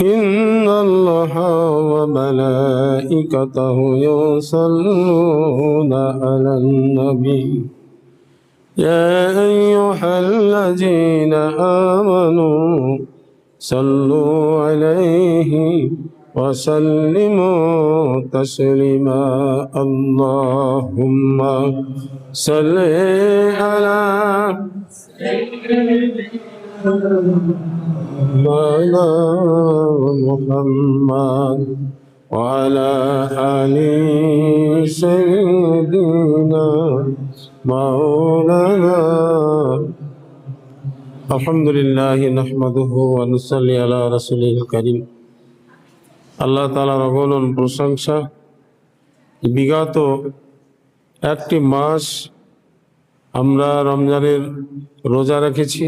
إن الله وملائكته يصلون على النبي يا أيها الذين آمنوا صلوا عليه وسلموا تسليما اللهم صل على مولانا محمد وعلى آل سيدنا مولانا الحمد لله نحمده ونصلي على رسوله الكريم আল্লাহ তাআলার অগণন প্রশংসা। বিগত একটি মাস আমরা রমজানের রোজা রেখেছি।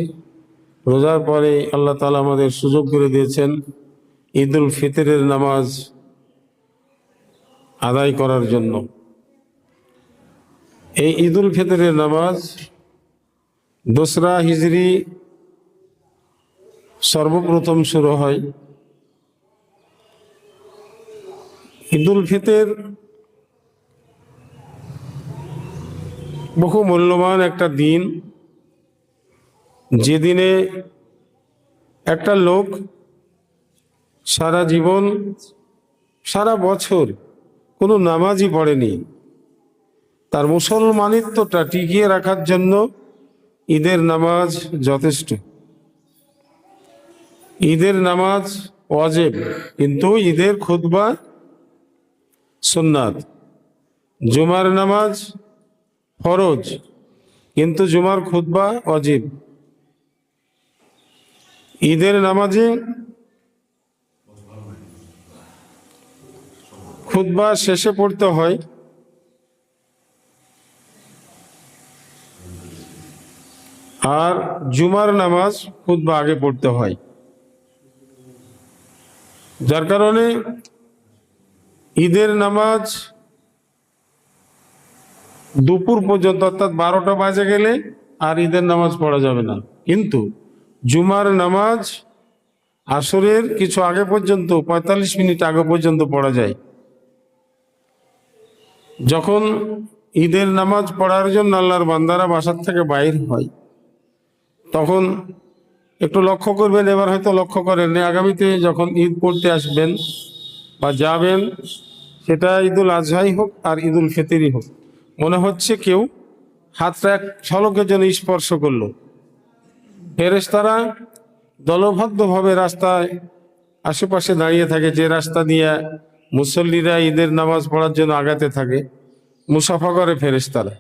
রোজার পরে আল্লাহ তাআলা আমাদের সুযোগ করে দিয়েছেন ঈদুল ফিতরের নামাজ আদায় করার জন্য। এই ঈদুল ফিতরের নামাজ 2রা হিজরি সর্বপ্রথম শুরু হয়। ঈদুল ফিতর বহু মূল্যবান একটা দিন, যে দিনে একটা লোক সারা জীবন সারা বছর কোনো নামাজই পড়েনি, তার মুসলমানিত্বটা টিকিয়ে রাখার জন্য ঈদের নামাজ যথেষ্ট। ঈদের নামাজ ওয়াজিব, কিন্তু ঈদের খুতবা সুন্নাত। জুমার নামাজ ফরজ, কিন্তু জুমার খুতবা ওয়াজিব। ঈদের নামাজে খুতবা শেষে পড়তে হয়, আর জুমার নামাজ খুতবা আগে পড়তে হয়। যার কারণে ঈদের নামাজ দুপুর পর্যন্ত, অর্থাৎ 12টা বাজে গেলে আর ঈদের নামাজ পড়া যাবে না। কিন্তু জুমার নামাজ আসরের কিছু আগে পর্যন্ত, 45 মিনিট আগে পর্যন্ত পড়া যায়। যখন ঈদের নামাজ পড়ার জন্য আল্লাহর বান্দারা বাসার থেকে বাইর হয়, তখন একটু লক্ষ্য করবেন, এবার হয়তো লক্ষ্য করেননি, আগামীতে যখন ঈদ পড়তে আসবেন বা যাবেন, সেটা ঈদুল আজহাই হোক আর ঈদুল ফিতরই হোক, মনে হচ্ছে কেউ হাতটা এক ঝলকের জন্য স্পর্শ করলো। ফেরেশতারা দলবদ্ধভাবে রাস্তায় আশেপাশে দাঁড়িয়ে থাকে, যে রাস্তা দিয়ে মুসল্লিরা ঈদের নামাজ পড়ার জন্য আগাতে থাকে, মুসাফা করে ফেরেশতারা।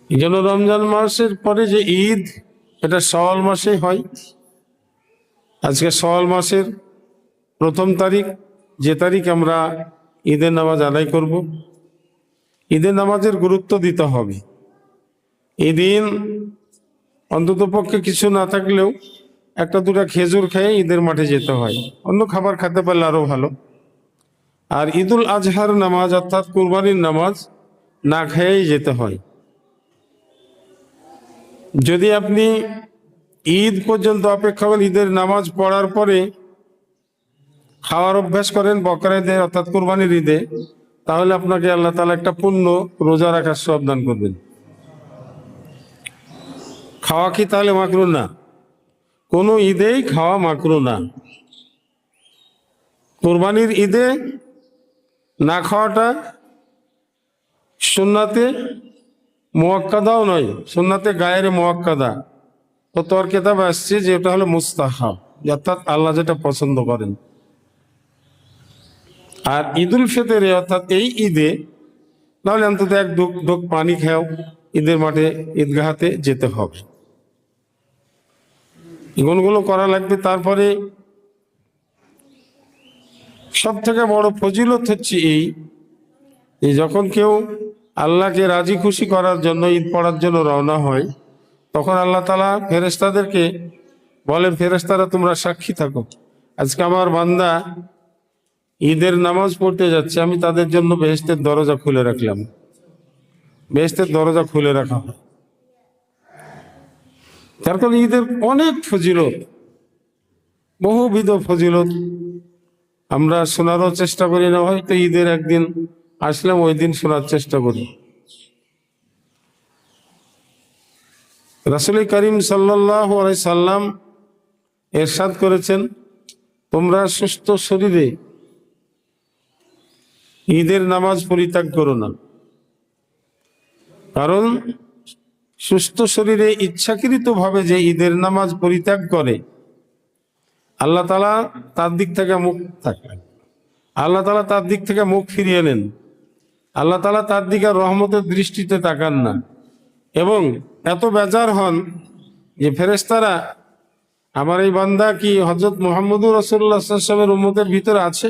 এই জন্য রমজান মাসের পরে যে ঈদ, এটা শাওয়াল মাসে হয়। আজকে শাওয়াল মাসের 1ম তারিখ, যে তারিখ আমরা ঈদের নামাজ আদায় করব। ঈদের নামাজের গুরুত্ব দিতে হবে। এই দিন অন্ততপক্ষে কিছু না থাকলেও 1-2টা খেজুর খেয়ে ঈদের মাঠে যেতে হয়, অন্য খাবার খেতে পারলে আরো ভালো। আর ঈদুল আজহার নামাজ, অর্থাৎ কুরবানির নামাজ, না খেয়েই যেতে হয়। যদি আপনি ঈদ পর্যন্ত অপেক্ষা করেন, ঈদের নামাজ পড়ার পরে খাওয়ার অভ্যাস করেন বকরা ঈদে, অর্থাৎ কুরবানির ঈদে, তাহলে আপনাকে আল্লাহ তাআলা একটা পূর্ণ রোজা রাখার সওয়াব দান করবেন। খাওয়া কি তাহলে মাকরুহ না? কোনো ঈদেই খাওয়া মাকরুহ না। কুরবানির ঈদে না খাওয়াটা সুন্নাতে মুআক্কাদাও নয়, সুন্নাতে গায়ের মুআক্কাদা। ফতোয়ার কিতাবে আসছে যে এটা হলো মুস্তাহাব, অর্থাৎ আল্লাহ যেটা পছন্দ করেন। আর ঈদুল ফিতরে, অর্থাৎ এই ঈদে, তাহলে অন্তত এক ঢোক পানি খাও, ঈদের মাঠে ঈদগাহাতে যেতে হবে। গুণগুলো করা লাগবে। তারপরে সব থেকে বড় ফজিলত হচ্ছে এই, যখন কেউ আল্লাহকে রাজি খুশি করার জন্য ঈদ পড়ার জন্য রওনা হয়, তখন আল্লাহ তাআলা ফেরেশতাদেরকে বলেন, ফেরেশতারা তোমরা সাক্ষী থাকো, আজকে আমার বান্দা ঈদের নামাজ পড়তে যাচ্ছে, আমি তাদের জন্য বেহেশতের দরজা খুলে রাখলাম। বেহেশতের দরজা খুলে রাখা হয়। যার কারণে ঈদের অনেক ফজিলত, বহুবিধ ফজিলত আমরা শোনারও চেষ্টা করি না, হয়তো ঈদের একদিন আসলাম ওই দিন শোনার চেষ্টা করি। রাসূল করিম সাল্লাল্লাহু আলাইহি সাল্লাম ইরশাদ করেছেন, তোমরা সুস্থ শরীরে ঈদের নামাজ পরিত্যাগ করো না। কারণ সুস্থ শরীরে ইচ্ছাকৃতভাবে যে ঈদের নামাজ পরিত্যাগ করে, আল্লাহ তাআলা তার দিক থেকে মুখ থাকেন, আল্লাহ তাআলা তার দিক থেকে মুখ ফিরিয়ে নেন, আল্লাহ তাআলা তার দিকে রহমতের দৃষ্টিতে তাকান না এবং এত বেজার হন যে ফেরেশতারা আমার এই বান্দা কি হযরত মুহাম্মদুর রাসূলুল্লাহ সাল্লাল্লাহু আলাইহি ওয়াসাল্লামের উম্মতের ভিতরে আছে?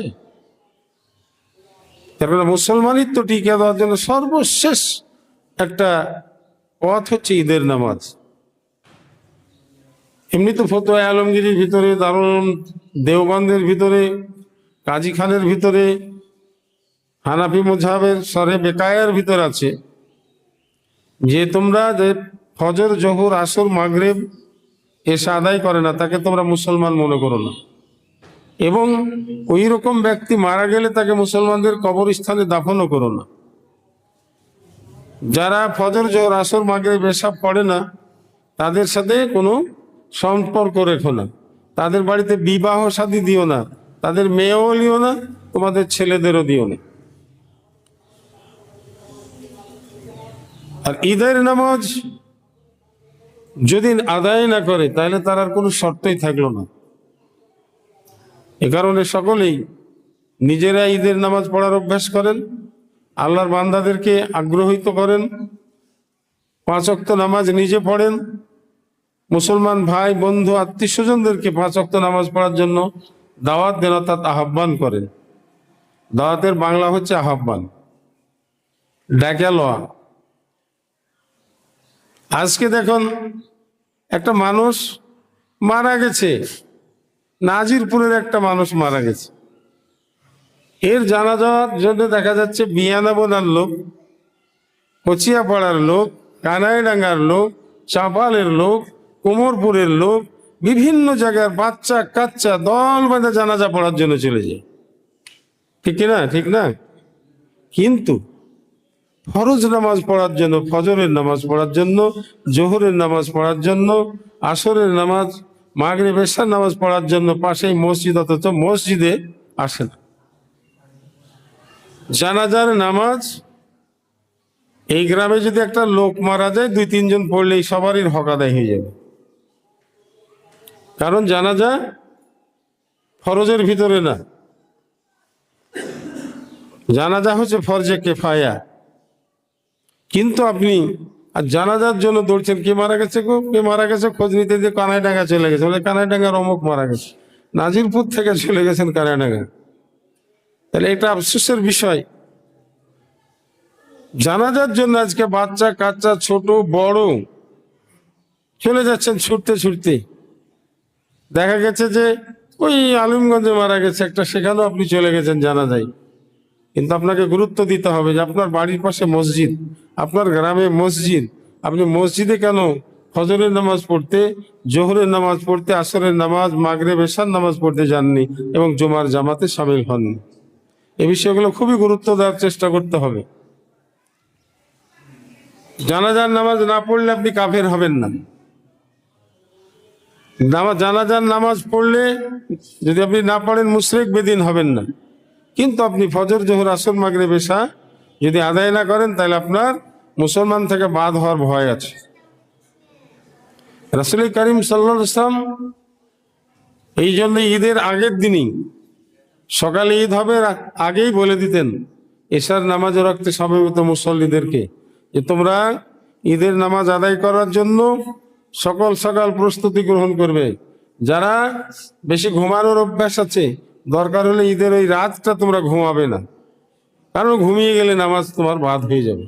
কারণ মুসলমানিত্ব টিকে দেওয়ার জন্য সর্বশেষ একটা পথ হচ্ছে ঈদের নামাজ। এমনি তো ফতোয়া আলমগীরের ভিতরে, দারুল দেওবন্দের ভিতরে, কাজী খানের ভিতরে, হানাফি মুযহাবের শরহে বেকায়ার ভিতর আছে যে তোমরা যে ফজর, জোহর, আসর, মাগরিব এশা আদায় করে না তাকে তোমরা মুসলমান মনে করো না, এবং ওই রকম ব্যক্তি মারা গেলে তাকে মুসলমানদের কবরস্থানে দাফনও করো না। যারা ফজর, জোহর, আসর, মাগরিব এশা পড়ে না তাদের সাথে কোনো সম্পর্ক রেখো না, তাদের বাড়িতে বিবাহ শাদী দিও না, তাদের মেয়েও দিও না, তোমাদের ছেলেদেরও দিও না। আর ঈদের নামাজ যদি আদায় না করে তাহলে তার আর কোনো শর্তই থাকলো না। এ কারণে সকলেই নিজেরা ঈদের নামাজ পড়ার অভ্যাস করেন, আল্লাহর বান্দাদেরকে আগ্রহিত করেন, 5 ওয়াক্ত নামাজ নিজে পড়েন, মুসলমান ভাই বন্ধু আত্মীয় স্বজনদেরকে 5 ওয়াক্ত নামাজ পড়ার জন্য দাওয়াত দেন, অর্থাৎ আহ্বান করেন। দাওয়াতের বাংলা হচ্ছে আহ্বান, ডাকে লওয়া। আজকে দেখুন একটা মানুষ মারা গেছে, নাজিরপুরের একটা মানুষ মারা গেছে, এর জানাজার জন্য দেখা যাচ্ছে বিয়ানাবোনার লোক, কচিয়াপাড়ার লোক, কানাইডাঙ্গার লোক, চাপালের লোক, কোমরপুরের লোক, বিভিন্ন জায়গার বাচ্চা কাচ্চা দল বাঁধা জানাজা পড়ার জন্য চলে যায়। ঠিক কিনা? ঠিক না? কিন্তু ফরজ নামাজ পড়ার জন্য, ফজরের নামাজ পড়ার জন্য, জোহরের নামাজ পড়ার জন্য, আসরের নামাজ, মাগরিব, এশার নামাজ পড়ার জন্য পাশেই মসজিদ, অথচ মসজিদে আসে না। জানাজার নামাজ এই গ্রামে যদি একটা লোক মারা যায় 2-3 জন পড়লেই সবারই হক আদায় হয়ে যাবে। কারণ জানাজা ফরজের ভিতরে না, জানাজা হচ্ছে ফরজে কিফায়া। কিন্তু আপনি আর জানাজার জন্য দৌড়ছেন, কে মারা গেছে গো, কে মারা গেছে, খোঁজ নিতে দিয়ে কানাইডাঙ্গা চলে গেছে, বলে কানাইডাঙ্গার অমুক মারা গেছে, নাজিরপুর থেকে চলে গেছেন কানাইডাঙ্গা। তাহলে এটা আফসোসের বিষয়। জানাজার জন্য আজকে বাচ্চা কাচ্চা ছোট বড় চলে যাচ্ছেন ছুটতে ছুটতে। দেখা গেছে যে ওই আলিমগঞ্জে মারা গেছে একটা, সেখানেও আপনি চলে গেছেন জানাজায়। কিন্তু আপনাকে গুরুত্ব দিতে হবে যে আপনার বাড়ির পাশে মসজিদ, আপনার গ্রামে মসজিদ, আপনি মসজিদে কেন ফজরের নামাজ পড়তে, জোহরের নামাজ পড়তে, আসরের নামাজ, মাগরিব, এশার নামাজ পড়তে যাননি এবং জুমার জামাতে শামিল হননি? এই বিষয়গুলো খুবই গুরুত্ব দেওয়ার চেষ্টা করতে হবে। জানাজার নামাজ না পড়লে আপনি কাফের হবেন না। জানাজার নামাজ পড়লে যদি আপনি না পড়েন মুশরিক বেদিন হবেন না। কিন্তু আপনি ফজর, জোহর, আসর, মাগরিব, এশা যদি আদায় না করেন তাহলে আপনার মুসলমান থেকে বাদ হওয়ার ভয় আছে। রাসূল করিম সাল্লাল্লাহু আলাইহি ওয়াসাল্লাম এই জন্য ঈদের আগের দিনই, সকালে ঈদ হবে আগেই বলে দিতেন এশার নামাজ রাখতে সমবেত মুসল্লিদেরকে যে তোমরা ঈদের নামাজ আদায় করার জন্য সকাল সকাল প্রস্তুতি গ্রহণ করবে। যারা বেশি ঘুমানোর অভ্যাস আছে, দরকার হলে ঈদের ওই রাতটা তোমরা ঘুমাবে না, কারণ ঘুমিয়ে গেলে নামাজ তোমার বাদ হয়ে যাবে।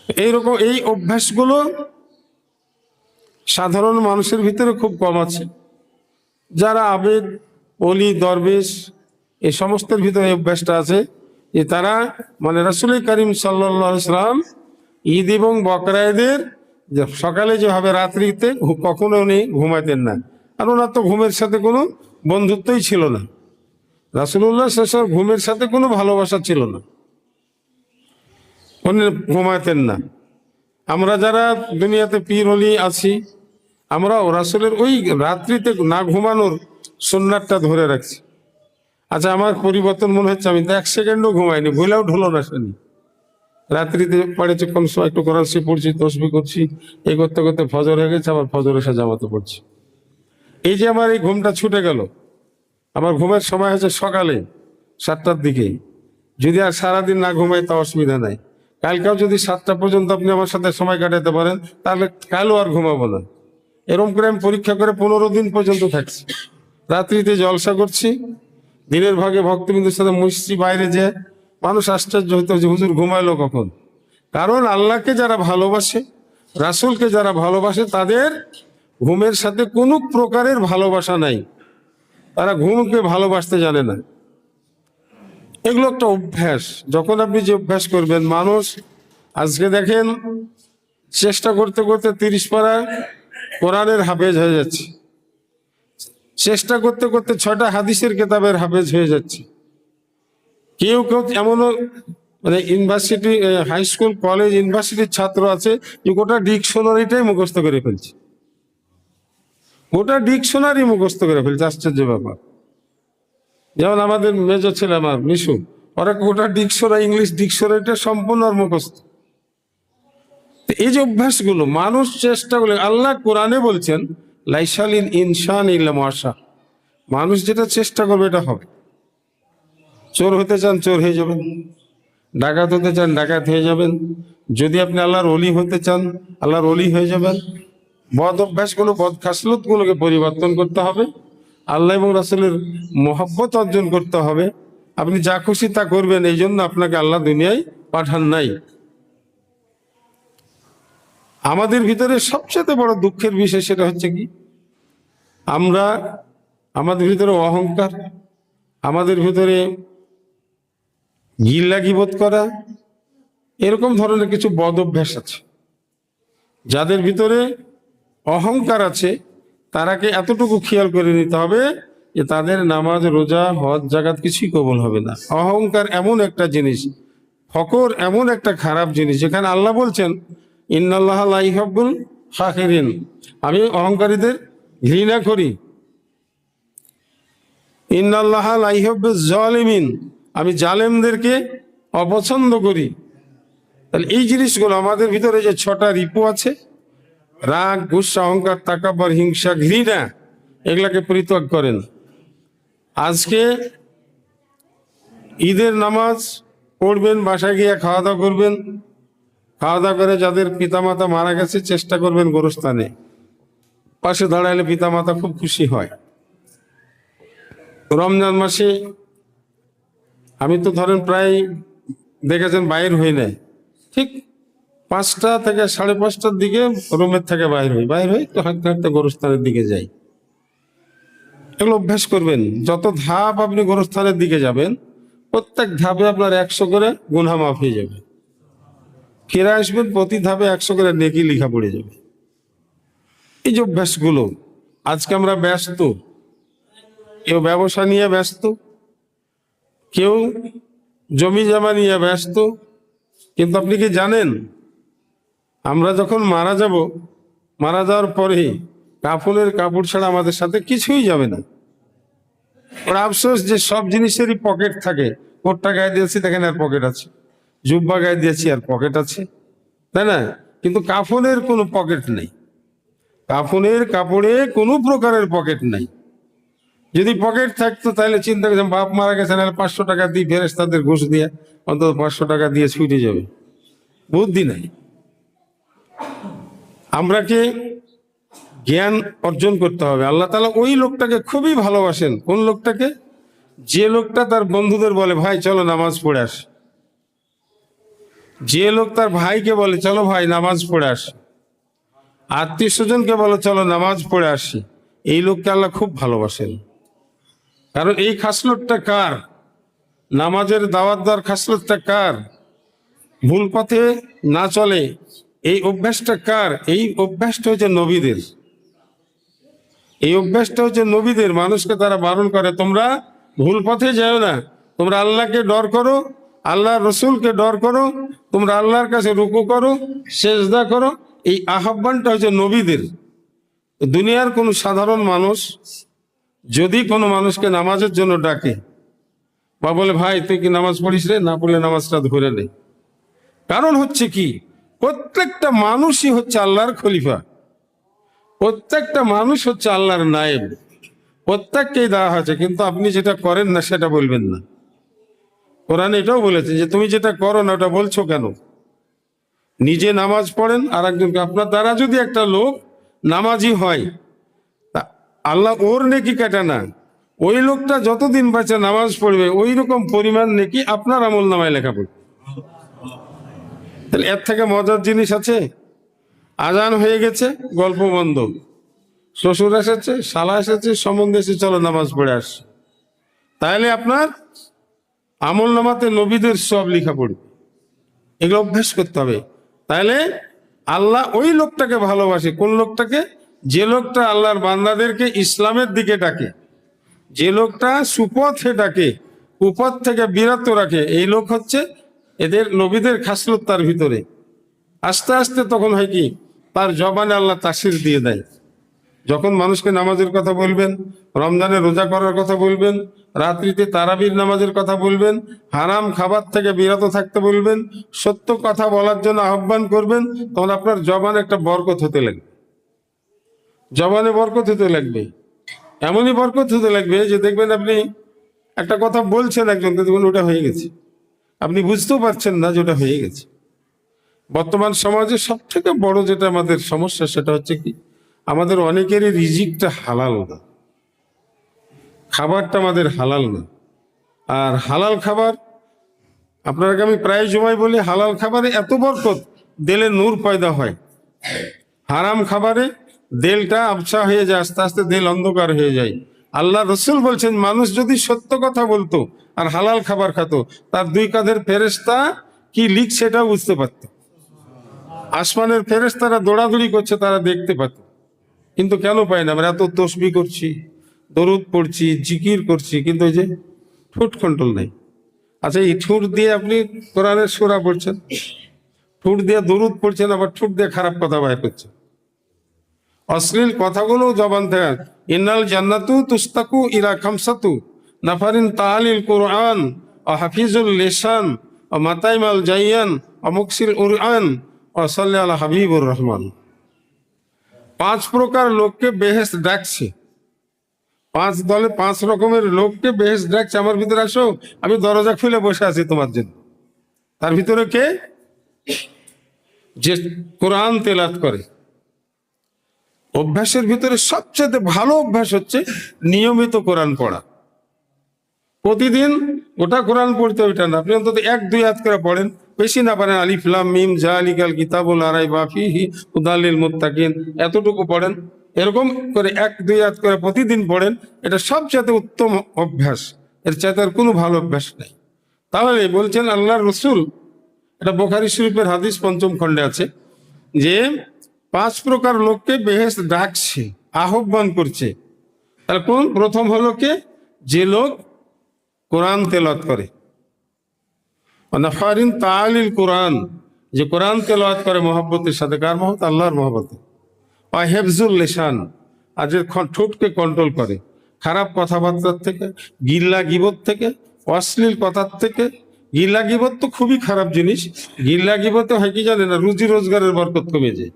এইরকম এই অভ্যাসগুলো সাধারণ মানুষের ভিতরে খুব কম আছে। যারা আবেদ, অলি, দরবেশ এই সমস্তের ভিতরে এই অভ্যাসটা আছে যে তারা মানে রাসূল করিম সাল্লাল্লাহু আলাইহি ওয়াসাল্লাম ঈদ এবং বকরা ঈদের সকালে যেভাবে রাত্রিতে কখনো উনি ঘুমাতেন না, আর ওনার তো ঘুমের সাথে কোনো বন্ধুত্বই ছিল না। রাসূলুল্লাহ সাল্লাল্লাহু আলাইহি ওয়াসাল্লাম ঘুমের সাথে কোনো ভালোবাসা ছিল না, উনি ঘুমাতেন না। আমরা যারা দুনিয়াতে পীর ওলি আছি, আমরাও রাসূলের ওই রাত্রিতে না ঘুমানোর সুন্নাতটা ধরে রাখছি। আচ্ছা, আমার পরিবর্তন মনে হচ্ছে, আমি তো 1 সেকেন্ডও ঘুমাইনি, ভুলেও ঢোলো না শুনি। রাত্রিতে পড়েছে কোন সময় একটু কোরআন শরীফ পড়ছি, তসবিহ করছি, এই করতে করতে ফজর হয়ে গেছে, আবার ফজর এসে জামাতে পড়ছি। এই যে আমার এই ঘুমটা ছুটে গেল, আমার ঘুমের সময় হচ্ছে সকালে 7টার দিকে। যদি আর সারাদিন না ঘুমাই তা অসুবিধা নাই। কালকেও যদি 7টা পর্যন্ত আপনি আমার সাথে সময় কাটাতে পারেন, তাহলে কালও আর ঘুমাবো না। এরকম করে আমি পরীক্ষা করে 15 দিন পর্যন্ত থাকছি। রাত্রিতে জলসা করছি, দিনের ভাগে ভক্তবিন্দুর সাথে মুসছি। বাইরে যে মানুষ আশ্চর্য হতো যে হুজুর ঘুমাইলো কখন। কারণ আল্লাহকে যারা ভালোবাসে, রাসূলকে যারা ভালোবাসে, তাদের ঘুমের সাথে কোনো প্রকারের ভালোবাসা নাই। তারা ঘুমকে ভালোবাসতে জানে না। এগুলো একটা অভ্যাস। যখন আপনি যে অভ্যাস করবেন, মানুষ আজকে দেখেন চেষ্টা করতে করতে 30 পারা কোরআনের হাফেজ হয়ে যাচ্ছে, চেষ্টা করতে করতে 6টা হাদিসের কিতাবের হাফেজ হয়ে যাচ্ছে। কেউ কেউ এমনও মানে ইউনিভার্সিটি, হাই স্কুল, কলেজ, ইউনিভার্সিটির ছাত্র আছে যে গোটা ডিকশনারিটাই মুখস্থ করে ফেলছে, গোটা ডিকশনারি মুখস্থ করে ফেলছে। আশ্চর্য ব্যাপার। যেমন আমাদের মেজর ছেলে আমার মিশু, ওরা গোটা ডিকশনারি, ইংলিশ ডিকশনারিটা সম্পূর্ণ আর মুখস্থ। এই যে অভ্যাসগুলো মানুষ চেষ্টা করলে, আল্লাহ কোরআনে বলছেন লাইসালিন ইনসান ইল্লা মাশা, মানুষ যেটা চেষ্টা করবে এটা হবে। চোর হতে চান চোর হয়ে যাবেন, ডাকাত হতে চান ডাকাত হয়ে যাবেন, যদি আপনি আল্লাহর ওলি হতে চান আল্লাহর ওলি হয়ে যাবেন। বদ অভ্যাসগুলো, বদ খাসলতগুলোকে পরিবর্তন করতে হবে, আল্লাহ এবং রাসূলের মহব্বত অর্জন করতে হবে। আপনি যা খুশি তা করবেন, এই জন্য আপনাকে আল্লাহ দুনিয়ায় পাঠান নাই। আমাদের ভিতরে সবচেয়ে বড় দুঃখের বিষয় সেটা হচ্ছে কি, আমরা, আমাদের ভিতরে অহংকার, আমাদের ভিতরে গিল্লা গীবত করা, এরকম ধরনের কিছু বদ অভ্যাস আছে। যাদের ভিতরে অহংকার আছে তারাকে এতটুকু খেয়াল করে নিতে হবে যে তাদের নামাজ, রোজা, হজ, জাকাত কিছুই কবুল হবে না। অহংকার এমন একটা জিনিস, ফকর এমন একটা খারাপ জিনিস, যেখানে আল্লাহ বলছেন ইন্নাল্লাহা লা ইউহিব্বুল ফাখিরিন, আমি অহংকারীদের ঘৃণা করি। ইন্নাল্লাহা লা ইউহিব্বুজ জালিমিন, আমি জালেমদেরকে অপছন্দ করি। তাহলে এই জিনিসগুলো আমাদের ভিতরে যে 6টা রিপু আছে, রাগ, গুসা, অহংকার, তাকাব্বর, হিংসা, ঘৃণা, এগুলাকে পরিত্যাগ করেন। আজকে ঈদের নামাজ পড়বেন, বাসায় গিয়ে খাওয়া দাওয়া করবেন, খাওয়া দাওয়া করে যাদের পিতামাতা মারা গেছে চেষ্টা করবেন গোরস্থানে, পাশে দাঁড়াইলে পিতামাতা খুব খুশি হয়। রমজান মাসে আমি তো ধরেন প্রায় দেখেছেন বাইর হই নাই, ঠিক 5টা থেকে 5:30টার দিকে রুমের থেকে বাইর হই তো হাঁটতে হাঁটতে গোরস্থানের দিকে যাই। এগুলো অভ্যাস করবেন। যত ধাপ আপনি গোরস্থানের দিকে যাবেন, প্রত্যেক ধাপে আপনার 100 করে গুনাহ মাফ হয়ে যাবে। ফিরে আসবেন, প্রতি ধাপে 100 করে নেকি লেখা পড়ে যাবে। এই যে অভ্যাসগুলো, আজকে আমরা ব্যস্ত, কেউ ব্যবসা নিয়ে ব্যস্ত, কেউ জমি জমা নিয়ে ব্যস্ত। কিন্তু আপনি কি জানেন, আমরা যখন মারা যাব, মারা যাওয়ার পরে কাফনের কাপড় ছাড়া আমাদের সাথে কিছুই যাবে না। ওর আফসোস যে সব জিনিসেরই পকেট থাকে। কোটটা গায়ে দিয়েছি দেখেন আর পকেট আছে, জুব্বা গায়ে দিয়েছি আর পকেট আছে, তাই না? কিন্তু কাফনের কোনো পকেট নেই, কাফনের কাপড়ে কোনো প্রকারের পকেট নাই। যদি পকেট থাকতো তাহলে চিন্তা করছেন বাপ মারা গেছে, নাহলে 500 টাকা দিয়ে ফেরেশতাদের ঘুষ দিয়ে অন্তত 500 টাকা দিয়ে ছুটে যাবে। বুদ্ধি নাই। আমরা কি জ্ঞান অর্জন করতে হবে। আল্লাহ তাআলা ওই লোকটাকে খুবই ভালোবাসেন। কোন লোকটাকে? যে লোকটা তার বন্ধুদের বলে ভাই চলো নামাজ পড়ে আস, যে লোক তার ভাইকে বলে চলো ভাই নামাজ পড়ে আস, আত্মীয় স্বজনকে বলে চলো নামাজ পড়ে আসি, এই লোককে আল্লাহ খুব ভালোবাসেন। কারণ এই খাসলতটা কার? নামাজের দাওয়াত দেওয়ার খাসলতটা কার? ভুল পথে না চলে এই অভ্যাসটা কার? এই অভ্যাসটা হচ্ছে নবীদের। এই অভ্যাসটা হচ্ছে নবীদের। মানুষকে তারা বারণ করে তোমরা ভুল পথে যাও না, তোমরা আল্লাহকে ডর করো, আল্লাহ রসুলকে ডর করো, তোমরা আল্লাহর কাছে রুকু করো, সেজদা করো। এই আহ্বানটা হচ্ছে নবীদের। দুনিয়ার কোনো সাধারণ মানুষ যদি কোনো মানুষকে নামাজের জন্য ডাকে বা বলে ভাই তুই কি নামাজ পড়িস রে, না পড়লে নামাজটা ধরে নে, কারণ হচ্ছে কি প্রত্যেকটা মানুষই হচ্ছে আল্লাহর খলিফা, প্রত্যেকটা মানুষ হচ্ছে আল্লাহর নায়েব, প্রত্যেককেই দেওয়া হয়েছে, কিন্তু আপনি যেটা করেন না সেটা বলবেন না। কোরআন এটাও বলেছে যে তুমি যেটা করো না ওটা বলছো কেন। নিজে নামাজ পড়েন আর একজনকে, আপনার দ্বারা যদি একটা লোক নামাজি হয় তা আল্লাহ ওর নেকি কাটা না, ওই লোকটা যতদিন বাঁচে নামাজ পড়বে ওই রকম পরিমাণ নেকি আপনার আমল নামায় লেখা পড়বে। তাহলে এর থেকে মজার জিনিস আছে? আজান হয়ে গেছে, গল্প বন্ধ, শ্বশুর এসেছে, শালা এসেছে, সম্বন্ধে এসে, চলো নামাজ পড়ে আস, তাহলে আপনার আমল নামাতে নবীদের সব লেখা পড়বে। এগুলো অভ্যাস করতে হবে। তাহলে আল্লাহ ওই লোকটাকে ভালোবাসে, কোন লোকটাকে? যে লোকটা আল্লাহর বান্দাদেরকে ইসলামের দিকে ডাকে, যে লোকটা সুপথে ডাকে, কুপথ থেকে বিরত রাখে, এই লোক হচ্ছে এদের নবীদের খাসলত তার ভিতরে। আস্তে আস্তে তখন হয় কি তার জবানে আল্লাহ তাসির দিয়ে দেয়। যখন মানুষকে নামাজের কথা বলবেন, রমজানে রোজা করার কথা বলবেন, রাত্রিতে তারাবির নামাজের কথা বলবেন, হারাম খাবার থেকে বিরত থাকতে বলবেন, সত্য কথা বলার জন্য আহ্বান করবেন, তখন আপনার জবানে একটা বরকত হতে লাগবে, জবানে বরকত হতে লাগবে। এমনই বরকত হতে লাগবে যে দেখবেন আপনি একটা কথা বলছেন একজনকে, দেখবেন ওটা হয়ে গেছে, আপনি বুঝতেও পারছেন না যে ওটা হয়ে গেছে। বর্তমান সমাজে সব থেকে বড় যেটা আমাদের সমস্যা সেটা হচ্ছে কি আমাদের অনেকেরই রিজিকটা হালাল না, খাবারটা আমাদের হালাল না। আর হালাল খাবার, আপনাকে আমি প্রায় সময় বলি, হালাল খাবারে এত বরকত, দেলে নূর পয়দা হয়। হারাম খাবারে দেলটা আবছা হয়ে যায়, আস্তে আস্তে দেল অন্ধকার হয়ে যায়। আল্লাহ রসুল বলছেন মানুষ যদি সত্য কথা বলতো আর হালাল খাবার খেত, তার দুই কাঁধের ফেরেশতা কি লিখছে সেটাও বুঝতে পারত। আসমানের ফেরেশতারা দৌড়াদৌড়ি করছে, তারা দেখতে পাত, কিন্তু কেন পাই না? আমরা এত তসবিহ করছি, দরুদ পড়ছি, জিকির করছি, কিন্তু ওই যে ঠোঁট কন্ট্রোল নেই। আচ্ছা, এই ঠোঁট দিয়ে আপনি কোরআনের সূরা পড়ছেন, ঠোঁট দিয়ে দরুদ পড়ছেন, আবার ঠোঁট দিয়ে খারাপ কথা বাইর করছেন, অশ্লীল কথাগুলো জবান থেকে। ইন্নাল জান্নাতু তুস্তাকু ইলা খামসাতু নাফারিন তাআলিল কুরআন ও হাফিজুল লিসান ও মাতাইমাল জাইয়ান ও মুকসিল উরআন ও সাল্লি আলা হাবিবুর রহমান। 5 প্রকার লোককে বেহেশত ডাকছে, 5 দলে 5 রকমের লোককে বেহেশত ডাকছে, আমার ভিতরে আসো, আমি দরজা খুলে বসে আছি তোমার জন্য। তার ভিতরে কে? যে কোরআন তেলাওয়াত করে। অভ্যাসের ভিতরে সবচেয়ে ভালো অভ্যাস হচ্ছে নিয়মিত কোরআন পড়া। প্রতিদিন ওটা কোরআন পড়তে ওইটা না, আপনি অন্তত 1-2 আয়াত করে পড়েন, বেশি না পারেন আলিফ লাম মিম যালিকাল কিতাবুল লা রাইবা ফীহি হুদাল লিল মুত্তাকিন, এতটুকু পড়েন। এরকম করে 1-2 আয়াত করে প্রতিদিন পড়েন, এটা সবচেয়ে উত্তম অভ্যাস, এর চাইতে আর কোনো ভালো অভ্যাস নেই। তাহলে বলছেন আল্লাহর রসুল, এটা বুখারী শরীফের হাদিস 5ম খণ্ডে আছে, যে 5 প্রকার লোককে বেহেশত ডাকছে, আহ্বান করছে। তাহলে কোন? প্রথম হলো কে? যে লোক কোরআন তেলাওয়াত করে, নাফারিন তাআলিল কোরআন, যে কোরআন তেলাওয়াত করে মহব্বতের সাথে। কার মহব্বত? আল্লাহর মহব্বতে। হিফজুল লিসান, আর যে ঠোঁটকে কন্ট্রোল করে খারাপ কথাবার্তার থেকে, গিল্লা গীবত থেকে, অশ্লীল কথার থেকে। গিল্লা গীবত তো খুবই খারাপ জিনিস। গিল্লা গীবতে হয় কি জানেন? রুজি রোজগারের বরকত কমে যায়।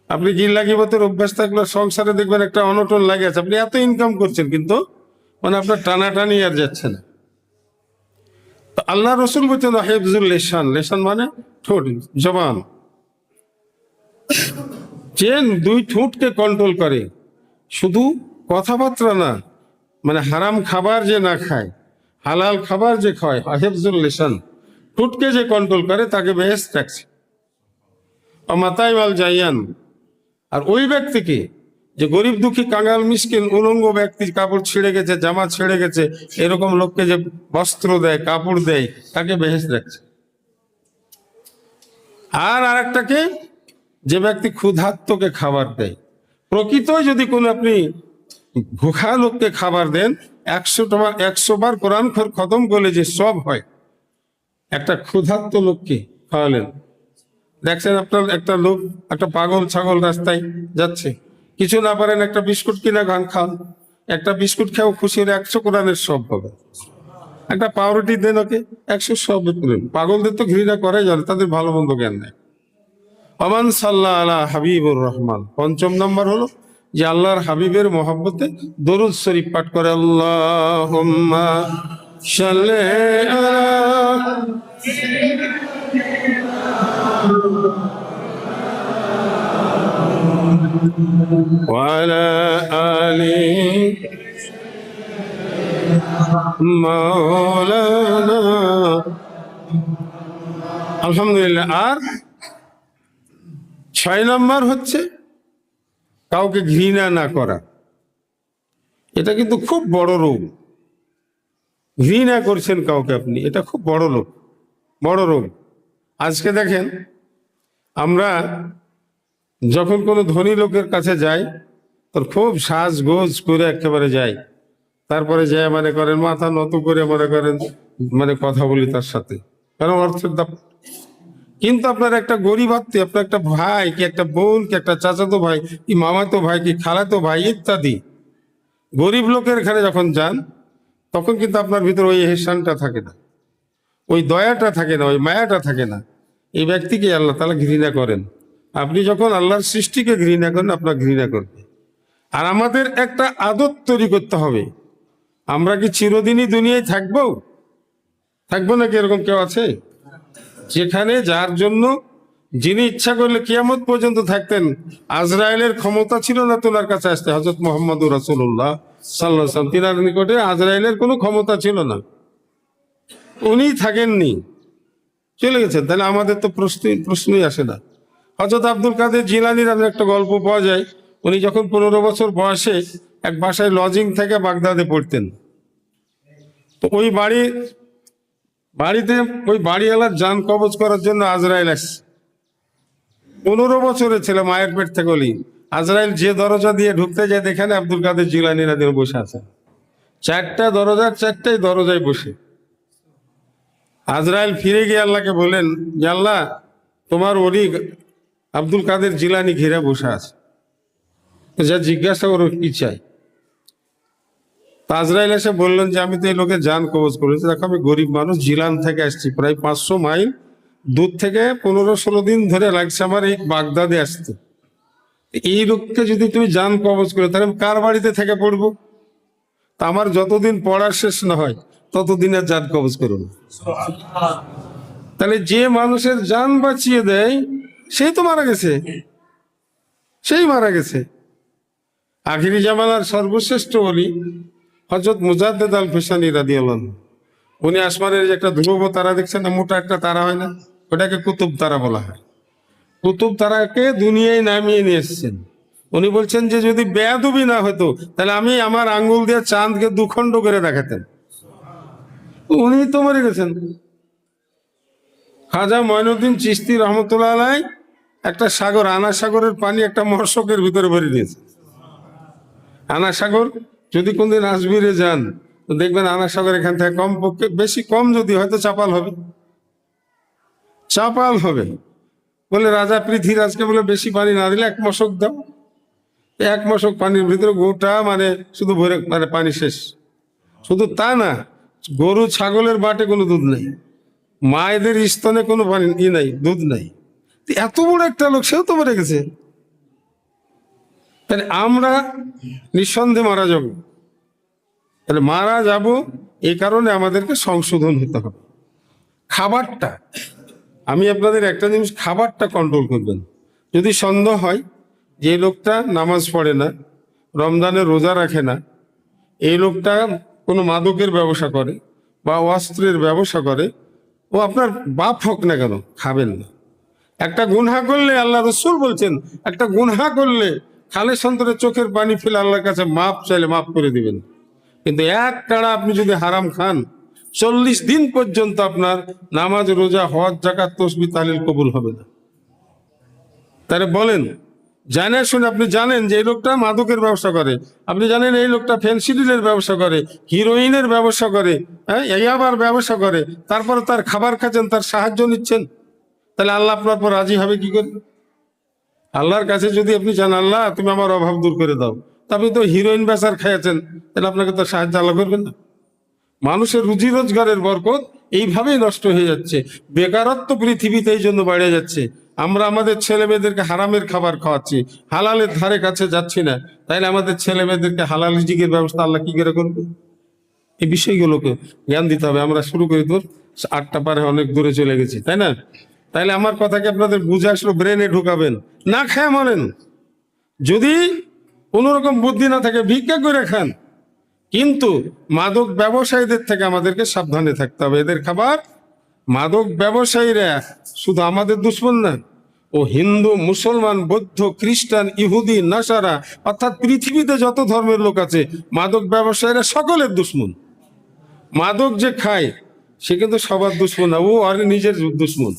আপনি গিল্লা গীবতের অভ্যাস থাকলে সংসারে দেখবেন একটা অনটন লাগে আছে, আপনি এত ইনকাম করছেন কিন্তু মানে আপনার টানাটানি আর যাচ্ছে না। তো আল্লাহ রসুল বলছেন হিফজুল লিসান, লিসান মানে ঠোঁট, জবান, যে 2 ঠোঁটকে কন্ট্রোল করে। শুধু কথাবার্তা না, মানে হারাম খাবার যে না খায়, হালাল খাবার যে খায়। হিফজুল লিসান, ঠোঁটকে যে কন্ট্রোল করে তাকে বেহেশত রাখছে। মাতাইমাল জাইয়ান, আর ওই ব্যক্তিকে যে গরিব দুঃখী কাঙাল মিসকিন উলঙ্গ ব্যক্তি, কাপড় ছিঁড়ে গেছে, জামা ছিঁড়ে গেছে, এরকম লোককে যে বস্ত্র দেয়, কাপড় দেয়, তাকে বেহেশত রাখছে। আর আরেকটাকে, যে ব্যক্তি ক্ষুধার্তকে খাবার দেয়। প্রকৃতই যদি কোনো আপনি ভুখা লোককে খাবার দেন, 100 বার কোরআন খতম করলে যে সব হয়, একটা ক্ষুধার্ত লোককে খাওয়ালেন। দেখছেন আপনার একটা লোক, একটা পাগল ছাগল রাস্তায় যাচ্ছে, কিছু না পারেন একটা বিস্কুট কিনা খান, একটা বিস্কুট খেয়েও খুশি হলে 100 কোরআনের সব হবে। একটা পাউরুটি দেন ওকে, 100 সব করেন। পাগলদের তো ঘৃণা করাই জানে, তাদের ভালো মন্দ জ্ঞান নেই। আমান সাল্লাহ আলা হাবিবুর রহমান। পঞ্চম নম্বর হলো যে আল্লাহর হাবিবের মহব্বতে দরুদ শরীফ পাঠ করে। আল্লাহুম্মা সাল্লি আলা ওয়া আলা আলি মাওলানা। আলহামদুলিল্লাহ। আর 6 নম্বর হচ্ছে কাউকে ঘৃণা না করা। এটা কিন্তু খুব বড় রোগ। ঘৃণা করছেন কাউকে আপনি, এটা খুব বড় রোগ। আজকে দেখেন, আমরা যখন কোনো ধনী লোকের কাছে যাই, তোর খুব সাজগোজ করে একেবারে যাই, তারপরে যায় মনে করেন মাথা নত করে মনে করেন মানে কথা বলি তার সাথে, কারণ অর্থের দাম। কিন্তু আপনার একটা গরিব আত্মীয়, আপনার একটা ভাই কি একটা বোন কি একটা চাচাতো ভাই কি মামাতো ভাই কি খালাতো ভাই ইত্যাদি গরিব লোকের এখানে যখন যান, তখন কিন্তু আপনার ভিতরে ওই এহসানটা থাকে না, ওই দয়াটা থাকে না, ওই মায়াটা থাকে না। এই ব্যক্তিকে আল্লাহ তাআলা ঘৃণা করেন। আপনি যখন আল্লাহর সৃষ্টিকে ঘৃণা করেন, আপনার ঘৃণা করবে। আর আমাদের একটা আদত তৈরি করতে হবে। আমরা কি চিরদিনই দুনিয়ায় থাকবো নাকি? এরকম কেউ আছে? যেখানে যার জন্য যিনি ইচ্ছা করলে কিয়ামত পর্যন্ত থাকতেন, আজরাইলের ক্ষমতা ছিল না তোনার কাছে আসতে। হযরত মুহাম্মদুর রাসূলুল্লাহ সাল্লাল্লাহু আলাইহি ওয়াসাল্লাম, তিনার নিকটে আজরাইলের কোনো ক্ষমতা ছিল না, উনি থাকেননি, চলে গেছেন। তাহলে আমাদের তো প্রশ্নই আসে না। হযরত আব্দুল কাদের জিলানীর একটা গল্প পাওয়া যায়। উনি যখন 15 বছর বয়সে এক বাসায় লজিং থেকে বাগদাদে পড়তেন, তো ওই বাড়িতে ওই বাড়িওয়ালার জান কবজ করার জন্য আজরাইল আসছে। 15 বছরের ছেলে, মায়ের পেট থেকে। বলি আজরাইল যে দরজা দিয়ে ঢুকতে যায়, দেখেন আব্দুল কাদের জিলানী রাদিয়াল্লাহু বসে আছে। 4টা দরজার 4টাই দরজায় বসে। আজরাইল ফিরে গিয়ে আল্লাহকে বলেন যে আল্লাহ, তোমার ওলি আব্দুল কাদের জিলানী ঘিরে বসে আছে, যা জিজ্ঞাসা করো কি চাই। আজরাইল এসে বললেন যে আমি তো এই লোকের জান কবজ করেছি, দেখো আমি গরিব মানুষ, জিলান থেকে আসছি, প্রায় 500 মাইল দূর থেকে 15-16 দিন ধরে লাগছে আমার এই বাগদাদে আসতে। এই লোককে যদি তুমি জান কবজ করে, তাহলে আমি কার বাড়িতে থেকে পড়বো? তা আমার যতদিন পড়ার শেষ না হয় ততদিনের জান কবজ করুন। তাহলে যে মানুষের জান বাঁচিয়ে দেয় সেই তো মারা গেছে, আখিরি জামানার সর্বশ্রেষ্ঠ ওলি হযরত মুজাদ্দেদ আল ফিসানি রাদিয়াল্লাহু আনহু। উনি আসমানের যে একটা ধ্রুব তারা দেখছেন না, মোটা একটা তারা হয় না, ওটাকে কুতুব তারা বলা হয়। কুতুব তারাকে দুনিয়ায় নামিয়ে নিয়ে এসেছেন। উনি বলছেন যে যদি বেয়াদবি না হতো, তাহলে আমি আমার আঙ্গুল দিয়ে চাঁদকে 2 খণ্ড করে দেখাতেন। উনি তো মরে গেছেন। খাজা মঈনুদ্দিন চিশতি রহমতুল্লাহ আলাইহি একটা সাগর, আনা সাগরের পানি একটা মশকের ভিতরে ভরে দিয়েছে। আনা সাগর যদি কোনদিন আজমিরে যান, তো দেখবেন আনা সাগর এখান থেকে কমপক্ষে, বেশি কম যদি হয়তো চাপাল হবে। বলে রাজা পৃথ্বীরাজকে বলে বেশি পানি না দিলে 1 মশক দাও। 1 মশক পানির ভিতরে গোটা মানে শুধু ভরে মানে পানি শেষ। শুধু তা না, গরু ছাগলের বাটে কোনো দুধ নেই, মায়েদের স্তনে কোনো পানি নাই, দুধ নাই। এত বড় একটা লোক, সেও তো মরে গেছে। তাহলে আমরা নিঃসন্দেহে মারা যাব। তাহলে মারা যাব, এই কারণে আমাদেরকে সংশোধন হতে হবে। খাবারটা, আমি আপনাদের একটা জিনিস, খাবারটা কন্ট্রোল করবেন। যদি সন্দেহ হয় যে এই লোকটা নামাজ পড়ে না, রমজানে রোজা রাখে না, এই লোকটা কোনো মাদকের ব্যবসা করে বা অস্ত্রের ব্যবসা করে, ও আপনার বাপ হোক না কেন, খাবেন না। একটা গুনহা করলে, আল্লাহ রসুল বলছেন, একটা গুনহা করলে খালে সন্তরে চোখের পানি ফেলে আল্লাহর কাছে মাপ চাইলে মাপ করে দিবেন। কিন্তু 1 টানা আপনি যদি হারাম খান, 40 দিন পর্যন্ত আপনার নামাজ, রোজা, হজ, যাকাত, তাসবিহ, তাহলিল কবুল হবে না। তাহলে বলেন, জানে শুনে আপনি জানেন যে এই লোকটা মাদকের ব্যবসা করে, আপনি জানেন এই লোকটা ফেন্সিডিলের ব্যবসা করে, হিরোইনের ব্যবসা করে, হ্যাঁ ইয়াবার ব্যবসা করে, তারপরে তার খাবার খাচ্ছেন, তার সাহায্য নিচ্ছেন, তাহলে আল্লাহ আপনার পর রাজি হবে কি করে? আল্লাহর কাছে যদি আপনি চান আল্লাহ তুমি আমার অভাব দূর করে দাও, তা আপনি তো হিরোইন বেচার খাইয়াছেন, তাহলে আপনাকে তো সাহায্য আল্লাহ করবেন না। মানুষের রুজি রোজগারের বরকত এইভাবেই নষ্ট হয়ে যাচ্ছে। বেকারত্ব পৃথিবীতে এই জন্য বেড়ে যাচ্ছে। আমরা আমাদের ছেলে মেয়েদেরকে হারামের খাবার খাওয়াচ্ছি, হালালের ধারে কাছে যাচ্ছি না, তাইলে আমাদের ছেলে মেয়েদেরকে হালাল রিজিকের ব্যবস্থা আল্লাহ কি করে করবে? এই বিষয়গুলোকে জ্ঞান দিতে হবে। আমরা শুরু করি তোর 8টা পারে অনেক দূরে চলে গেছি, তাই না? তাইলে আমার কথাকে আপনাদের বুঝে আসলো, ব্রেনে ঢুকাবেন, না খায় মরেন। যদি কোন রকম বুদ্ধি না থাকে ভিক্ষা করে খান, কিন্তু মাদক ব্যবসায়ীদের থেকে আমাদেরকে সাবধানে থাকতে হবে। এদের খাবার, মাদক ব্যবসায়ীরা শুধু আমাদের দুশমন না, ও হিন্দু, মুসলমান, বৌদ্ধ, খ্রিস্টান, ইহুদি, নাসারা, অর্থাৎ পৃথিবীতে যত ধর্মের লোক আছে, মাদক ব্যবসায়ীরা সকলের দুশমন। মাদক যে খায় সে কিন্তু সবার দুশমন না, ও আর নিজের দুশমন।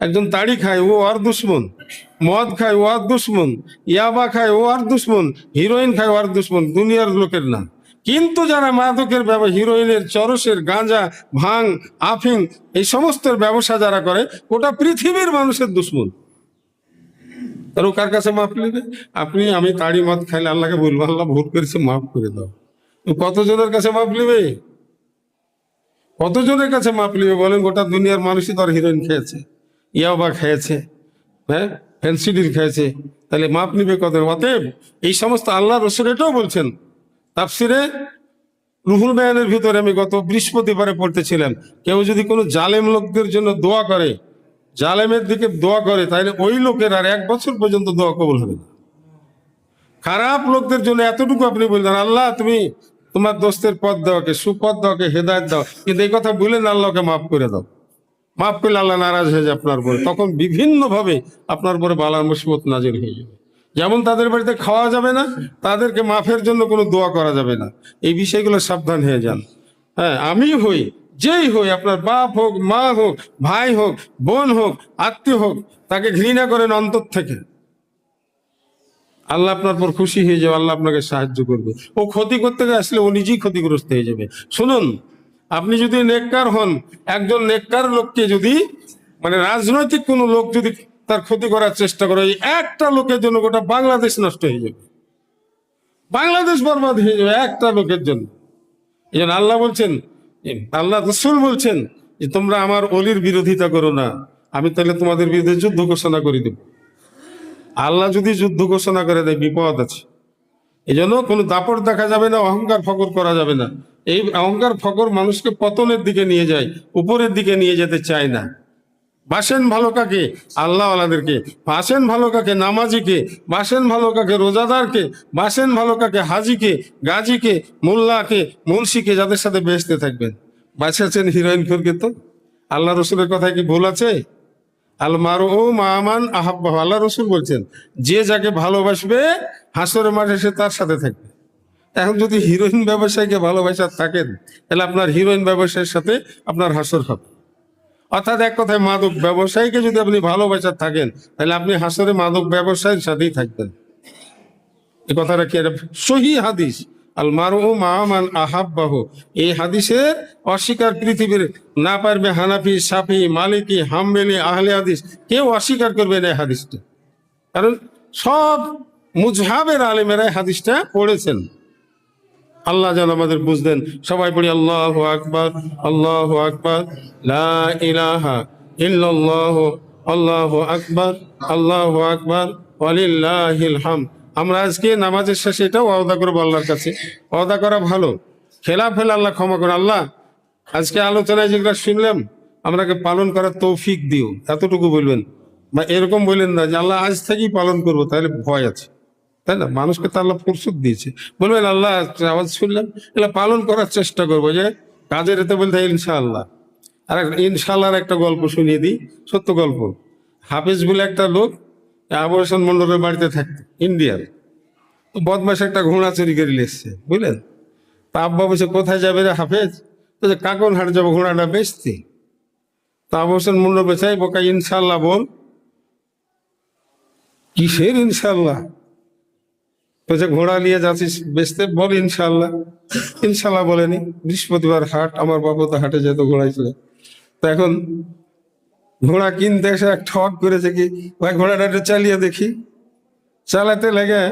একজন তাড়ি খায় ও আর দুশমন, মদ খায় ও আর দুশমন, ইয়াবা খায় ও আর দুশমন, হিরোইন খায় ও আর দুশমন, দুনিয়ার লোকের না। কিন্তু যারা মাদকের ব্যবসা, হিরোইনের, চরসের, গাঁজা, ভাং, আফিং, এই সমস্ত ব্যবসা যারা করে, ওটা পৃথিবীর মানুষের দুশমন। আর ও কার কাছে মাফ নেবে? আপনি আমি তাড়ি মদ খাইলে আল্লাহকে বলবো আল্লাহ ভুল করেছে মাফ করে দাও, ও কতজনের কাছে মাফ নেবে? কতজনের কাছে মাপ নেবে বলেন? গোটা দুনিয়ার মানুষই তো আর হিরোইন খেয়েছে, ইয়াবা খেয়েছে, হ্যাঁ ফেন্সিডিল খেয়েছে, তাহলে মাপ নিবে কত? অতএব এই সমস্ত আল্লাহ রসুল এটাও বলছেন তাফসিরে রুহুল বায়ানের ভিতরে, আমি গত বৃহস্পতিবারে পড়তেছিলাম, কেউ যদি কোনো জালেম লোকদের জন্য দোয়া করে, জালেমের দিকে দোয়া করে, তাহলে ওই লোকের আর 1 বছর পর্যন্ত দোয়া কবুল হবে না। খারাপ লোকদের জন্য এতটুকু আপনি বললেন আল্লাহ তুমি তোমার দোস্তের পথ দেওয়াকে, সুপথ দেওয়াকে, হেদায়ত দাও, কিন্তু এই কথা বলেন আল্লাহকে মাফ করে দাও। মাফ করলে আল্লাহ নারাজ হয়ে যায় আপনার পরে, তখন বিভিন্ন ভাবে আপনার পরে বালা মুসিবত নাজির হয়ে যাবে। যেমন তাদের বাড়িতে খাওয়া যাবে না, তাদেরকে মাফের জন্য কোনো দোয়া করা যাবে না, এই বিষয়গুলো সাবধান হয়ে যান। হ্যাঁ, আমি হই, যেই হই, আপনার বাপ হোক, মা হোক, ভাই হোক, বোন হোক, আত্মীয় হোক, তাকে ঘৃণা করেন অন্তর থেকে। আল্লাহ আপনার পর খুশি হয়ে যাবে, আল্লাহ আপনাকে সাহায্য করবে। ও ক্ষতি করতে আসলে ও নিজেই ক্ষতিগ্রস্ত হয়ে যাবে। শুনুন, আপনি যদি নেককার হন, একজন নেককার লোককে যদি, মানে রাজনৈতিক কোন লোক যদি তার ক্ষতি করার চেষ্টা করে, এই একটা লোকের জন্য গোটা বাংলাদেশ নষ্ট হয়ে যাবে, বাংলাদেশ বরবাদ হয়ে যাবে একটা লোকের জন্য। এই জন্য আল্লাহ বলছেন, আল্লাহ রসুল বলছেন যে তোমরা আমার অলির বিরোধিতা করো না, আমি তাহলে তোমাদের বিরুদ্ধে যুদ্ধ ঘোষণা করে দেব। আল্লাহ যদি যুদ্ধ ঘোষণা করে দেয় বিপদ আছে। এই জন্য কোনো দাপট দেখা যাবে না, অহংকার ফকর করা যাবে না। এই অহংকার ফকর মানুষকে পতনের দিকে নিয়ে যায়, উপরের দিকে নিয়ে যেতে চায় না। বাসেন ভালো কাকে? আল্লাহ আলাদেরকে। বাসেন ভালো কাকে? নামাজিকে। বাসেন ভালো কাকে? রোজাদারকে। বাসেন ভালো কাকে? হাজিকে, গাজীকে, মোল্লাকে, মুন্সিকে, যাদের সাথে বেহেশতে থাকবেন। বাঁচাচ্ছেন হিরোইন খোরকে। তো আল্লাহ রসুলের কথায় কি ভুল আছে? আল মারু মামান আহাব্বা, আল্লাহ রসুল বলছেন যে যাকে ভালোবাসবে হাসরের মাঠে সে তার সাথে থাকবে। এখন যদি হিরোইন ব্যবসায়ীকে ভালোবাসা থাকেন, তাহলে আপনার হিরোইন ব্যবসায়ীর সাথে আপনার হাসর হবে। অর্থাৎ এক কথায় মাদক ব্যবসায়ীকে যদি আপনি ভালোবাসা থাকেন, তাহলে আপনি হাসরে মাদক ব্যবসায়ীর সাথেই থাকবেন। এই কথাটা কি? সহি হাদিস, আল মারু মামান আহাব্বাহু। এই হাদিসের অস্বীকার পৃথিবীর না পারবে হানাফি, সাফি, মালিকি, হাম্বেলি, আহলে হাদিস, কেউ অস্বীকার করবে না এই হাদিসটা। কারণ সব মুজহাবের আলেমেরা হাদিসটা পড়েছেন। আল্লাহ যেন আমাদের বুঝদেন। সবাই পড়ি আল্লাহু আকবার, আল্লাহু আকবার, লা ইলাহা ইল্লাল্লাহ, আল্লাহু আকবার, আল্লাহু আকবার, ওয়ালিল্লাহিল হামদ। আমরা আজকে নামাজের শেষে এটাও ওয়াদা করবো আল্লাহর কাছে। ওয়াদা করা ভালো, খেলাফ হলে আল্লাহ ক্ষমা করে। আল্লাহ আজকে আলোচনায় যেগুলো শুনলাম আমরাকে পালন করার তৌফিক দিও, এতটুকু বলবেন। বা এরকম বললেন না যে আল্লাহ আজ থেকেই পালন করবো, তাহলে ভয় আছে, তাই না? মানুষকে তো আল্লাহ ফুরসত দিয়েছে। বলবেন আল্লাহ আওয়াজ শুনলাম, এগুলো পালন করার চেষ্টা করবো। যে কাজের এতে বলতে ইনশাআল্লাহ। আর ইনশাআল্লাহর একটা গল্প শুনিয়ে দিই, সত্য গল্প। হাফেজ বলে একটা লোক আবর্ষণ মন্ডলের বাড়িতে থাকতো, ইন্ডিয়ার। বদমাস একটা ঘোড়া চুরি করে এসছে, বুঝলেন? তা আব্বা বলছে কোথায় যাবে রে হাফেজ? তো কাকন হাট যাবো ঘোড়াটা বেচতে। তা আবর্ষণ মন্ডল বেচাই বোকা ইনশাআল্লাহ বল। কিসের ইনশাল্লাহ? বলছে ঘোড়া নিয়ে যাচ্ছিস বেচতে, বল ইনশাল্লাহ। ইনশাল্লাহ বলেনি। বৃহস্পতিবার হাট, আমার বাবা তো হাটে যেত ঘোড়ায় ছিল। তো এখন ঘোড়া কিনতে এসে এক ঠক করেছে কি, ভাই ঘোড়াটা একটু চালিয়ে দেখি। চালাতে লেগে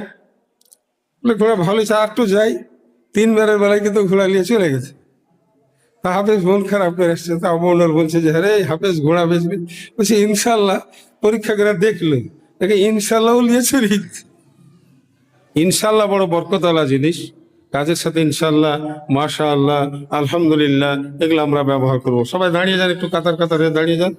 বলে ঘোড়া ভালো আর একটু যাই। 3 বারের বেলায় কিন্তু ঘোড়া নিয়ে চলে গেছে। তা হাফেজ মন খারাপ করে এসছে। তা ওনার বলছে যে আরে হাফেজ ঘোড়া বেচবি? বলছে ইনশাল্লাহ। পরীক্ষা করে দেখলো, দেখে ইনশাল্লাহ নিয়ে চলে গেছে। ইনশাল্লাহ বড় বরকতওয়ালা জিনিস। কাজের সাথে ইনশাল্লাহ, মাশাআল্লাহ, আলহামদুলিল্লাহ, এগুলো আমরা ব্যবহার করবো। সবাই দাঁড়িয়ে যান, একটু কাতার কাতারে দাঁড়িয়ে যান।